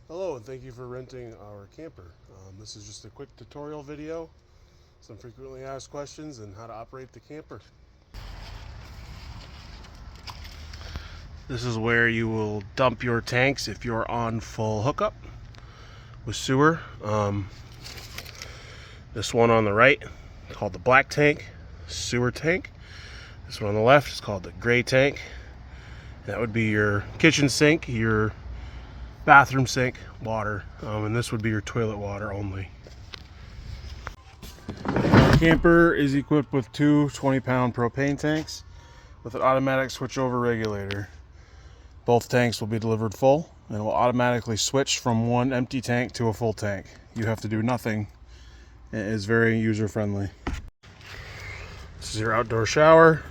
Hello and thank you for renting our camper. This is just a quick tutorial video, some frequently asked questions and how to operate the camper. This is where you will dump your tanks if you're on full hookup with sewer. This one on the right is called the black tank, sewer tank. This one on the left is called the gray tank. That would be your kitchen sink, your bathroom sink water, and this would be your toilet water only. Our camper is equipped with two 20-pound propane tanks with an automatic switchover regulator. Both tanks will be delivered full and will automatically switch from one empty tank to a full tank. You have to do nothing. It is very user-friendly. This is your outdoor shower.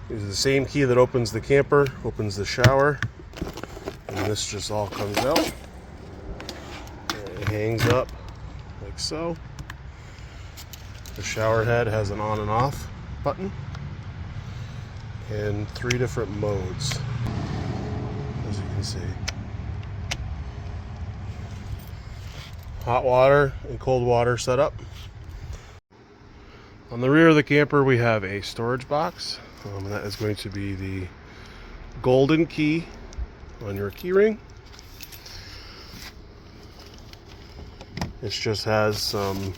This is the same key that opens the camper, opens the shower. And this just all comes out. It hangs up like so. The shower head has an on and off button and 3 different modes, as you can see. Hot water and cold water setup. On the rear of the camper we have a storage box, and that is going to be the golden key on your key ring. This just has some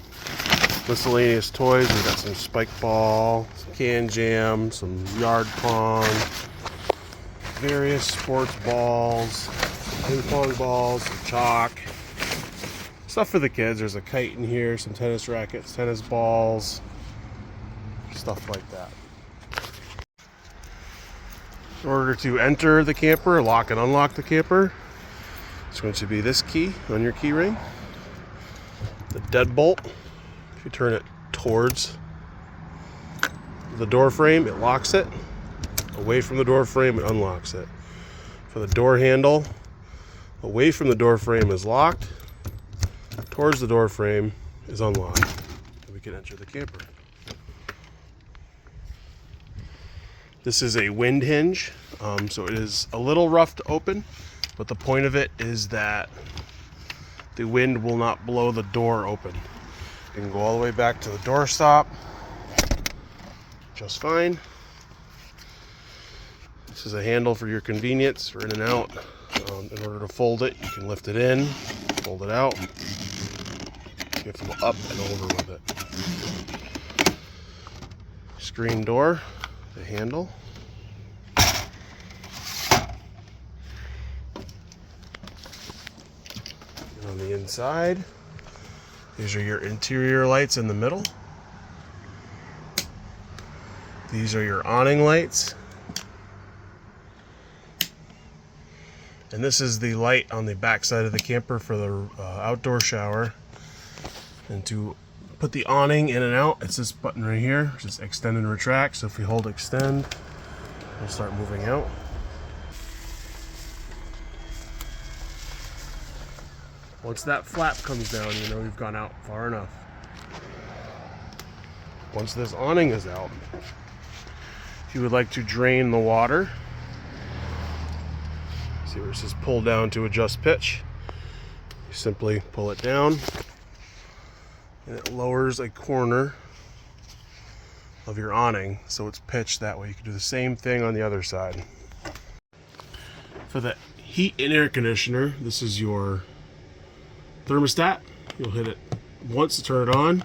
miscellaneous toys. We've got some spike ball, some can jam, some yard pong, various sports balls, ping pong balls, some chalk, stuff for the kids. There's a kite in here, some tennis rackets, tennis balls, stuff like that. In order to enter the camper, lock and unlock the camper, it's going to be this key on your key ring. The deadbolt, if you turn it towards the door frame, it locks it. Away from the door frame, it unlocks it. For the door handle, away from the door frame is locked. Towards the door frame is unlocked. And we can enter the camper. This is a wind hinge, so it is a little rough to open, but the point of it is that the wind will not blow the door open. You can go all the way back to the door stop just fine. This is a handle for your convenience for in and out. In order to fold it, you can lift it in, fold it out. You have to go up and over with it. Screen door. The handle. And on the inside, these are your interior lights in the middle. These are your awning lights. And this is the light on the back side of the camper for the outdoor shower. And to put the awning in and out, it's this button right here, just extend and retract. So if we hold extend, it'll start moving out. Once that flap comes down, you know you've gone out far enough. Once this awning is out, if you would like to drain the water, see where it says pull down to adjust pitch, you simply pull it down. And it lowers a corner of your awning so it's pitched that way. You can do the same thing on the other side. For the heat and air conditioner, this is your thermostat. You'll hit it once to turn it on,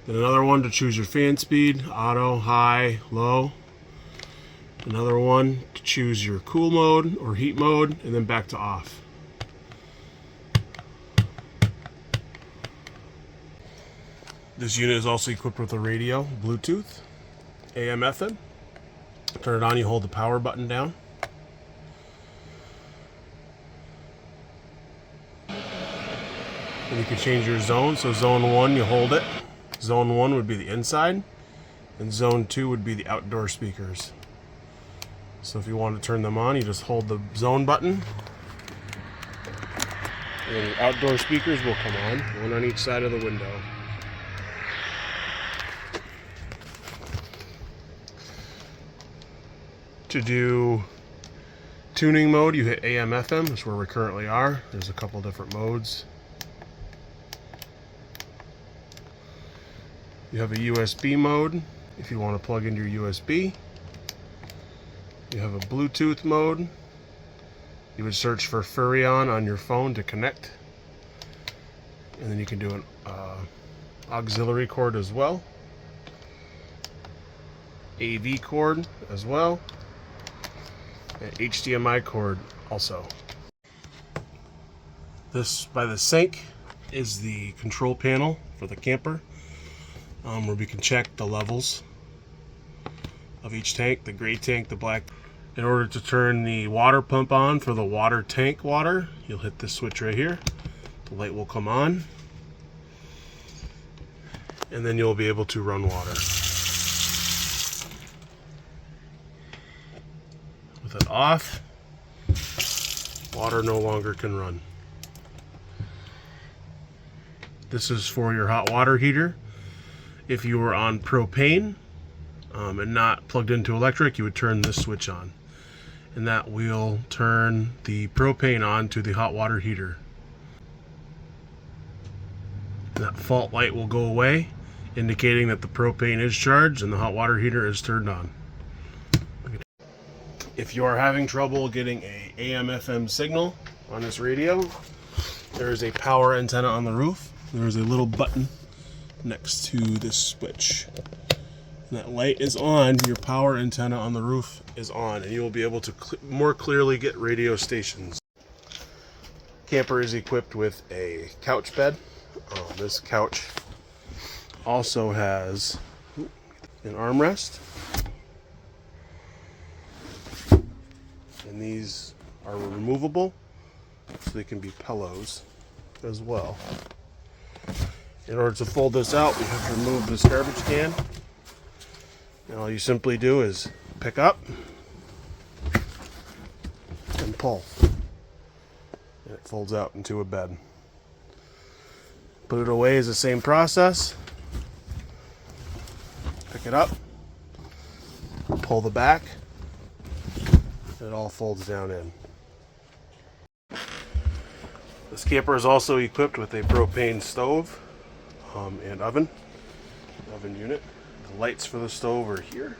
then another one to choose your fan speed, auto, high, low. Another one to choose your cool mode or heat mode, and then back to off. This unit is also equipped with a radio, Bluetooth, AM, FM. Turn it on, you hold the power button down. And you can change your zone. So zone 1, you hold it. Zone 1 would be the inside, and zone 2 would be the outdoor speakers. So if you want to turn them on, you just hold the zone button. And the outdoor speakers will come on each side of the window. To do tuning mode, you hit AM FM. That's where we currently are. There's a couple different modes. You have a USB mode if you want to plug into your USB. You have a Bluetooth mode. You would search for Furrion on your phone to connect. And then you can do an auxiliary cord as well. AV cord as well. And HDMI cord also. This by the sink is the control panel for the camper, where we can check the levels of each tank, the gray tank, the black. In order to turn the water pump on for the water tank water, you'll hit this switch right here. The light will come on, and then you'll be able to run water. With it off, water no longer can run. This is for your hot water heater. If you were on propane and not plugged into electric, you would turn this switch on, and that will turn the propane on to the hot water heater. That fault light will go away, indicating that the propane is charged and the hot water heater is turned on. If you are having trouble getting a AM/FM signal on this radio, there is a power antenna on the roof. There is a little button next to this switch. And that light is on, your power antenna on the roof is on, and you will be able to more clearly get radio stations. Camper is equipped with a couch bed. This couch also has an armrest, and these are removable, so they can be pillows as well. In order to fold this out, we have to remove this garbage can. And all you simply do is pick up and pull. And it folds out into a bed. Put it away is the same process. Pick it up, pull the back, and it all folds down in. This camper is also equipped with a propane stove and oven unit. The lights for the stove are here.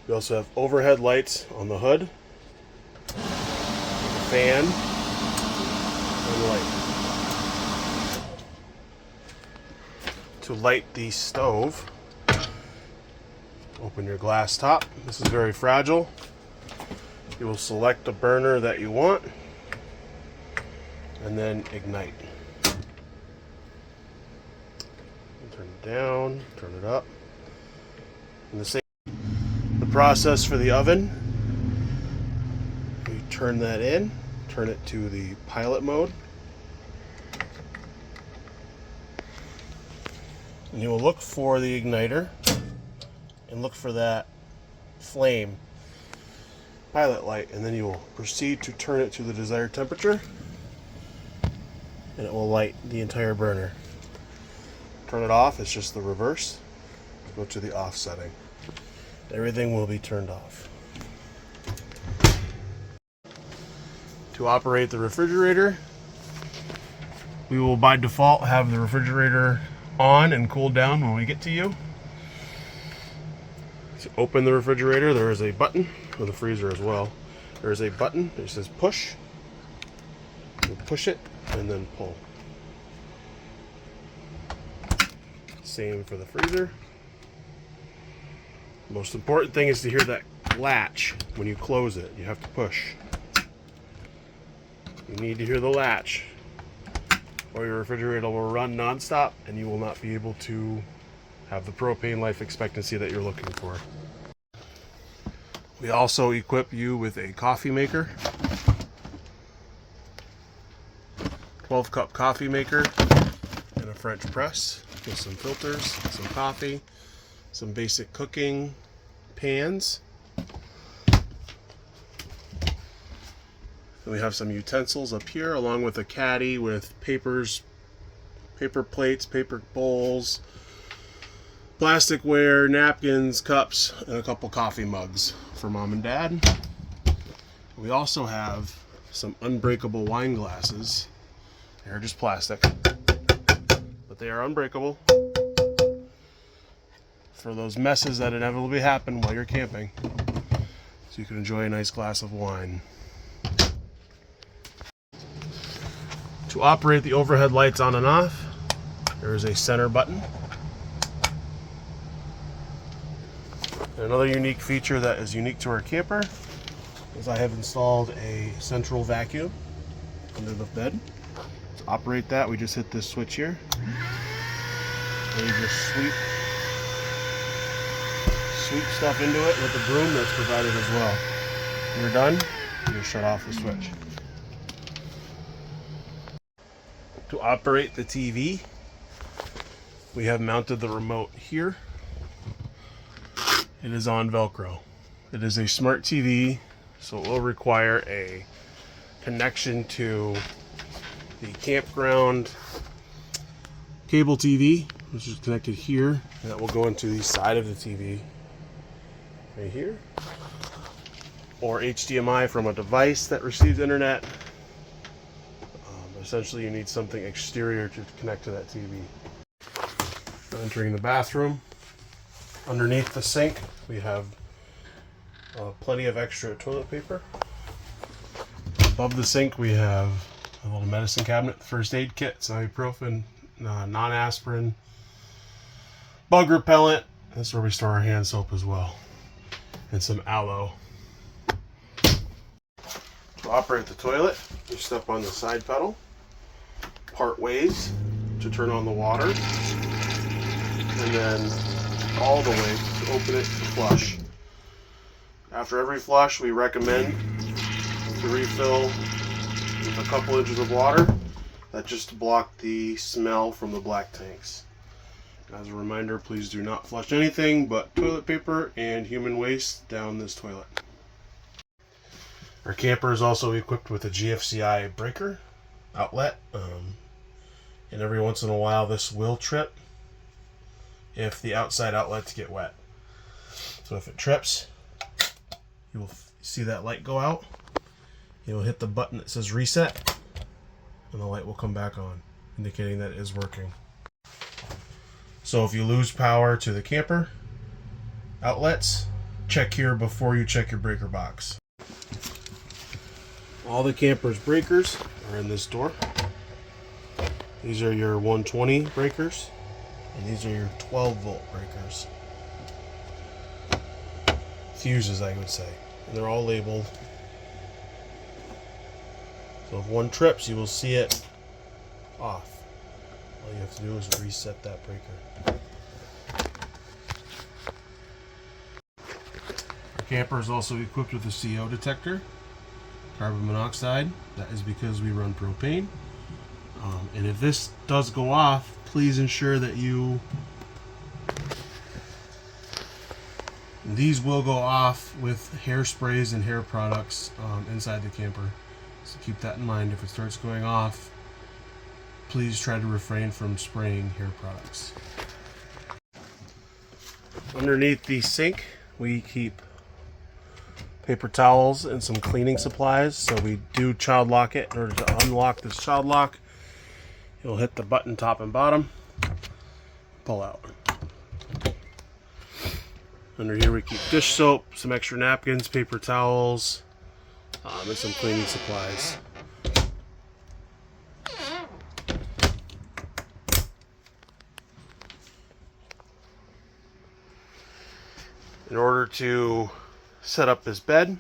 We also have overhead lights on the hood, a fan, and light. To light the stove, open your glass top. This is very fragile. You will select the burner that you want and then ignite. Turn it down, turn it up. And the process for the oven, you turn that in, turn it to the pilot mode. And you will look for the igniter and look for that flame pilot light, and then you will proceed to turn it to the desired temperature, and it will light the entire burner. Turn it off, it's just the reverse. Go to the off setting. Everything will be turned off. To operate the refrigerator, we will by default have the refrigerator on and cool down when we get to you. To open the refrigerator, there is a button, or the freezer as well. There is a button that says push. You push it and then pull. Same for the freezer. The most important thing is to hear that latch when you close it. You have to push. You need to hear the latch, or your refrigerator will run non-stop and you will not be able to have the propane life expectancy that you're looking for. We also equip you with a coffee maker. 12-cup coffee maker and a French press with some filters, some coffee, some basic cooking pans. And we have some utensils up here, along with a caddy with papers, paper plates, paper bowls, plasticware, napkins, cups, and a couple coffee mugs for mom and dad. We also have some unbreakable wine glasses. They're just plastic, but they are unbreakable for those messes that inevitably happen while you're camping, so you can enjoy a nice glass of wine. To operate the overhead lights on and off, there is a center button. And another unique feature that is unique to our camper is I have installed a central vacuum under the bed. To operate that, we just hit this switch here, and you just sweep stuff into it with the broom that's provided as well. When you're done, you just shut off the switch. To operate the TV, we have mounted the remote here. It is on Velcro. It is a smart TV, so it will require a connection to the campground cable TV, which is connected here, and that will go into the side of the TV right here, or HDMI from a device that receives internet. Essentially, you need something exterior to connect to that TV. Entering the bathroom, underneath the sink, we have plenty of extra toilet paper. Above the sink, we have a little medicine cabinet, first aid kit, some ibuprofen, non-aspirin, bug repellent. That's where we store our hand soap as well, and some aloe. To operate the toilet, you step on the side pedal, part ways to turn on the water, and then all the way to open it to flush. After every flush, we recommend to refill with a couple inches of water. That just to block the smell from the black tanks. As a reminder, please do not flush anything but toilet paper and human waste down this toilet. Our camper is also equipped with a GFCI breaker outlet, and every once in a while this will trip if the outside outlets get wet. So if it trips, you will see that light go out. You'll hit the button that says reset, and the light will come back on, indicating that it is working. So if you lose power to the camper outlets, check here before you check your breaker box. All the camper's breakers are in this door. These are your 120 breakers, and these are your 12 volt breakers. Fuses, I would say. And they're all labeled. So if one trips, you will see it off. All you have to do is reset that breaker. Our camper is also equipped with a CO detector, carbon monoxide. That is because we run propane. And if this does go off, please ensure that these will go off with hairsprays and hair products inside the camper. So keep that in mind. If it starts going off, please try to refrain from spraying hair products. Underneath the sink, we keep paper towels and some cleaning supplies. So we do child lock it. In order to unlock this child lock, you'll hit the button top and bottom, pull out. Under here we keep dish soap, some extra napkins, paper towels, and some cleaning supplies. In order to set up this bed,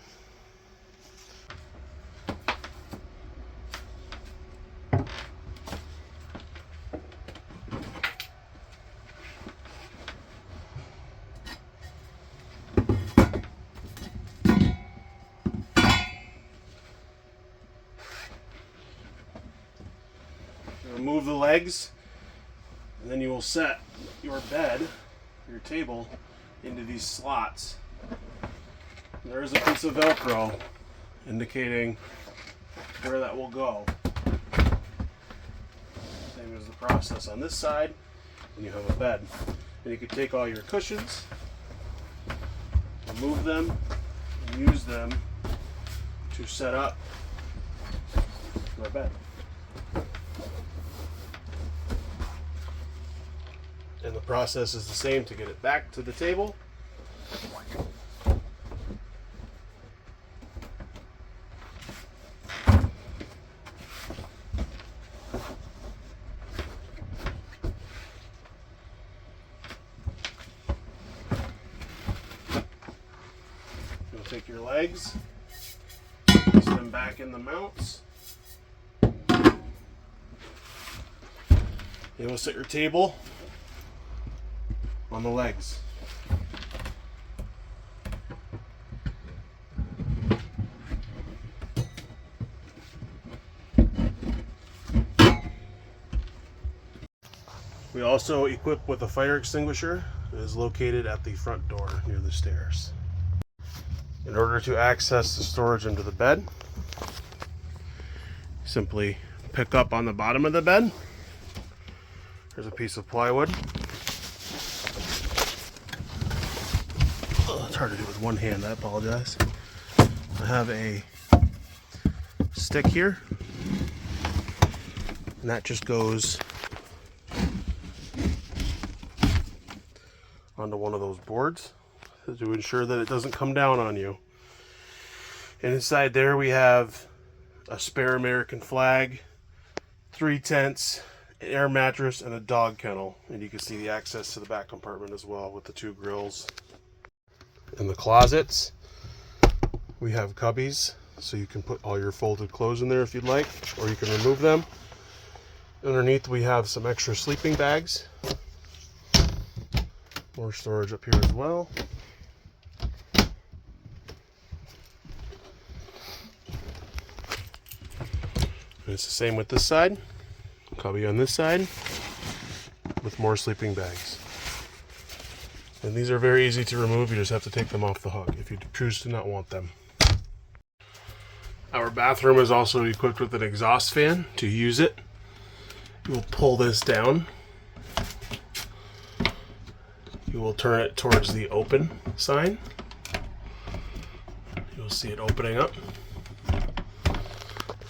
remove the legs, and then you will set your bed, your table, into these slots. And there is a piece of Velcro indicating where that will go. Same as the process on this side, and you have a bed. And you can take all your cushions, remove them, and use them to set up my bed. And the process is the same to get it back to the table. You'll take your legs, place them back in the mounts. You will set your table on the legs. We also equip with a fire extinguisher. It is located at the front door near the stairs. In order to access the storage under the bed, simply pick up on the bottom of the bed. There's a piece of plywood. Oh, it's hard to do with one hand, I apologize. I have a stick here, and that just goes onto one of those boards to ensure that it doesn't come down on you. And inside there we have a spare American flag, 3 tents, an air mattress, and a dog kennel. And you can see the access to the back compartment as well with the 2 grills. In the closets, we have cubbies, so you can put all your folded clothes in there if you'd like, or you can remove them. Underneath we have some extra sleeping bags. More storage up here as well. And it's the same with this side. Cubby on this side with more sleeping bags. And these are very easy to remove. You just have to take them off the hook if you choose to not want them. Our bathroom is also equipped with an exhaust fan. To use it, you will pull this down. You will turn it towards the open sign. You'll see it opening up.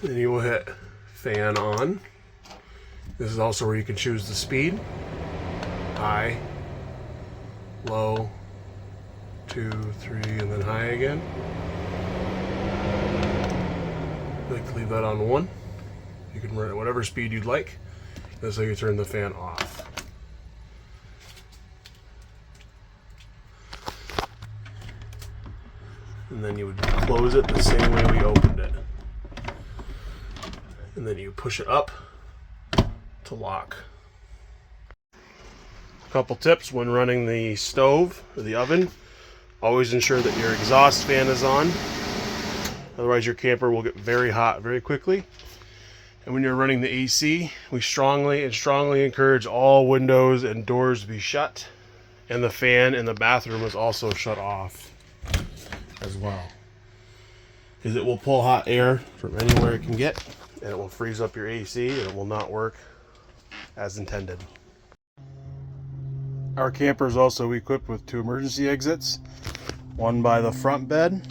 Then you will hit fan on. This is also where you can choose the speed. High, low, 2, 3, and then high again. I like to leave that on 1. You can run at whatever speed you'd like. That's how you turn the fan off. And then you would close it the same way we opened it. And then you push it up to lock. A couple tips when running the stove or the oven. Always ensure that your exhaust fan is on. Otherwise your camper will get very hot very quickly. And when you're running the AC, we strongly encourage all windows and doors to be shut. And the fan in the bathroom is also shut off as well, because it will pull hot air from anywhere it can get, and it will freeze up your AC, and it will not work as intended. Our camper is also equipped with 2 emergency exits, one by the front bed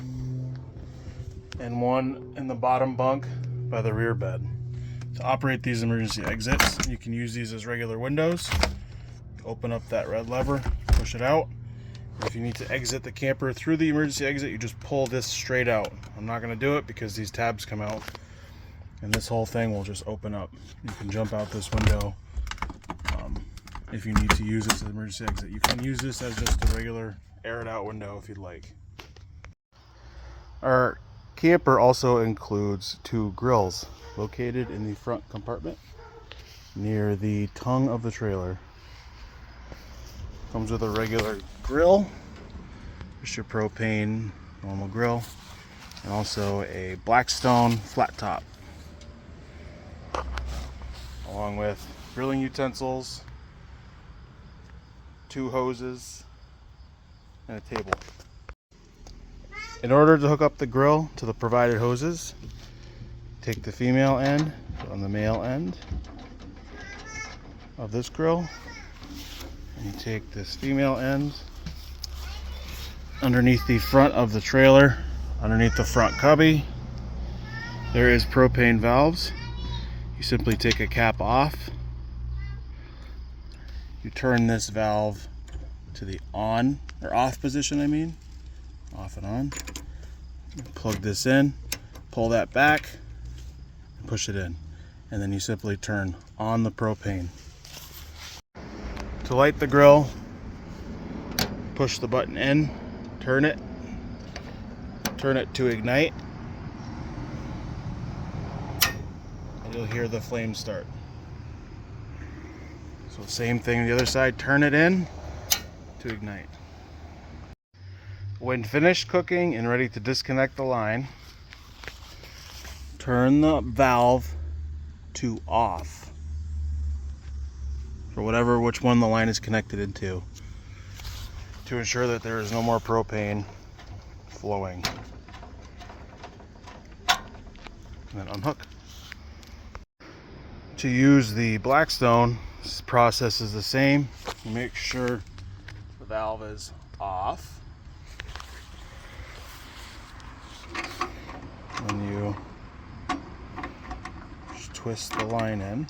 and one in the bottom bunk by the rear bed. To operate these emergency exits, you can use these as regular windows. Open up that red lever, push it out. If you need to exit the camper through the emergency exit, you just pull this straight out. I'm not going to do it because these tabs come out and this whole thing will just open up. You can jump out this window if you need to use this as an emergency exit. You can use this as just a regular air it out window if you'd like. Our camper also includes 2 grills located in the front compartment near the tongue of the trailer. Comes with a regular grill, just your propane normal grill, and also a Blackstone flat top, along with grilling utensils, 2 hoses, and a table. In order to hook up the grill to the provided hoses, take the female end on the male end of this grill. You take this female end underneath the front of the trailer, underneath the front cubby, There is propane valves. You simply take a cap off. You turn this valve to the on or off position, off and on. Plug this in, pull that back, and push it in. And then you simply turn on the propane. To light the grill, push the button in, turn it to ignite, and you'll hear the flame start. So same thing on the other side, turn it in to ignite. When finished cooking and ready to disconnect the line, turn the valve to off for which one the line is connected into, to ensure that there is no more propane flowing. And then unhook. To use the Blackstone, this process is the same. You make sure the valve is off. And you just twist the line in.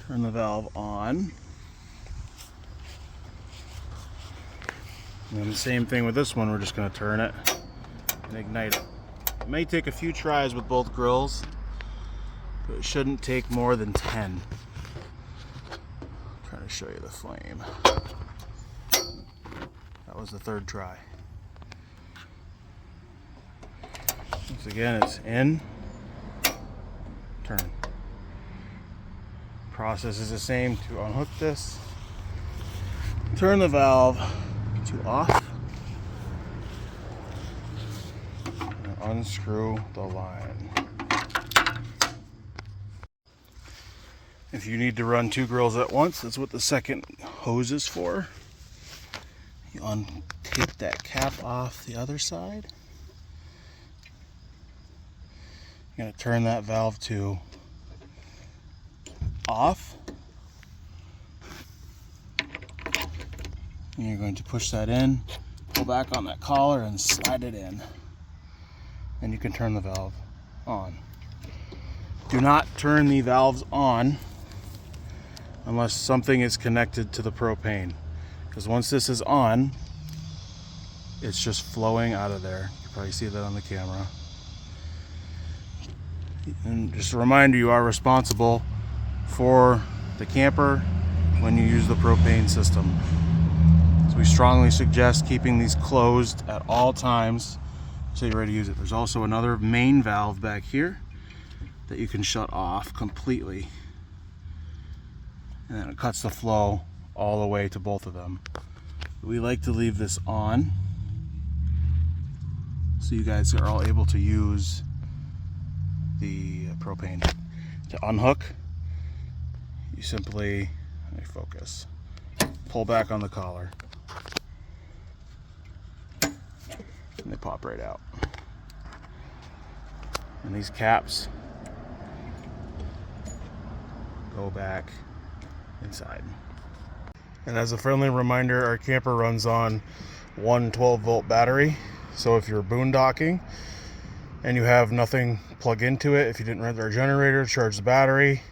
Turn the valve on. And then the same thing with this one, we're just going to turn it and ignite it. It may take a few tries with both grills, but it shouldn't take more than 10. I'm trying to show you the flame. That was the third try. Once again, it's in, turn. Process is the same. To unhook this, turn the valve to off, and unscrew the line. If you need to run 2 grills at once, that's what the second hose is for. You take that cap off the other side. You're going to turn that valve to off. And you're going to push that in, pull back on that collar and slide it in. And you can turn the valve on. Do not turn the valves on unless something is connected to the propane. Because once this is on, it's just flowing out of there. You can probably see that on the camera. And just a reminder, you are responsible for the camper when you use the propane system. So we strongly suggest keeping these closed at all times so you're ready to use it. There's also another main valve back here that you can shut off completely. And then it cuts the flow all the way to both of them. We like to leave this on so you guys are all able to use the propane. To unhook, you simply, let me focus, pull back on the collar and they pop right out. And these caps go back inside. And as a friendly reminder, our camper runs on one 12-volt battery. So if you're boondocking and you have nothing plug into it, if you didn't rent our generator to charge the battery,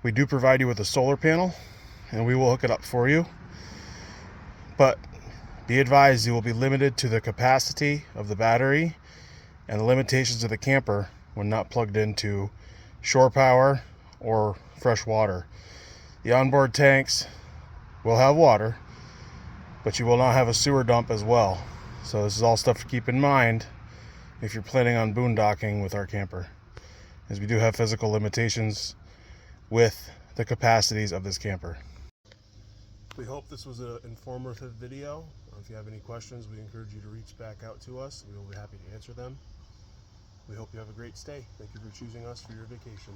we do provide you with a solar panel and we will hook it up for you. But be advised, you will be limited to the capacity of the battery and the limitations of the camper when not plugged into shore power or fresh water. The onboard tanks will have water, but you will not have a sewer dump as well. So this is all stuff to keep in mind if you're planning on boondocking with our camper, as we do have physical limitations with the capacities of this camper. We hope this was an informative video. If you have any questions, we encourage you to reach back out to us. We will be happy to answer them. We hope you have a great stay. Thank you for choosing us for your vacation.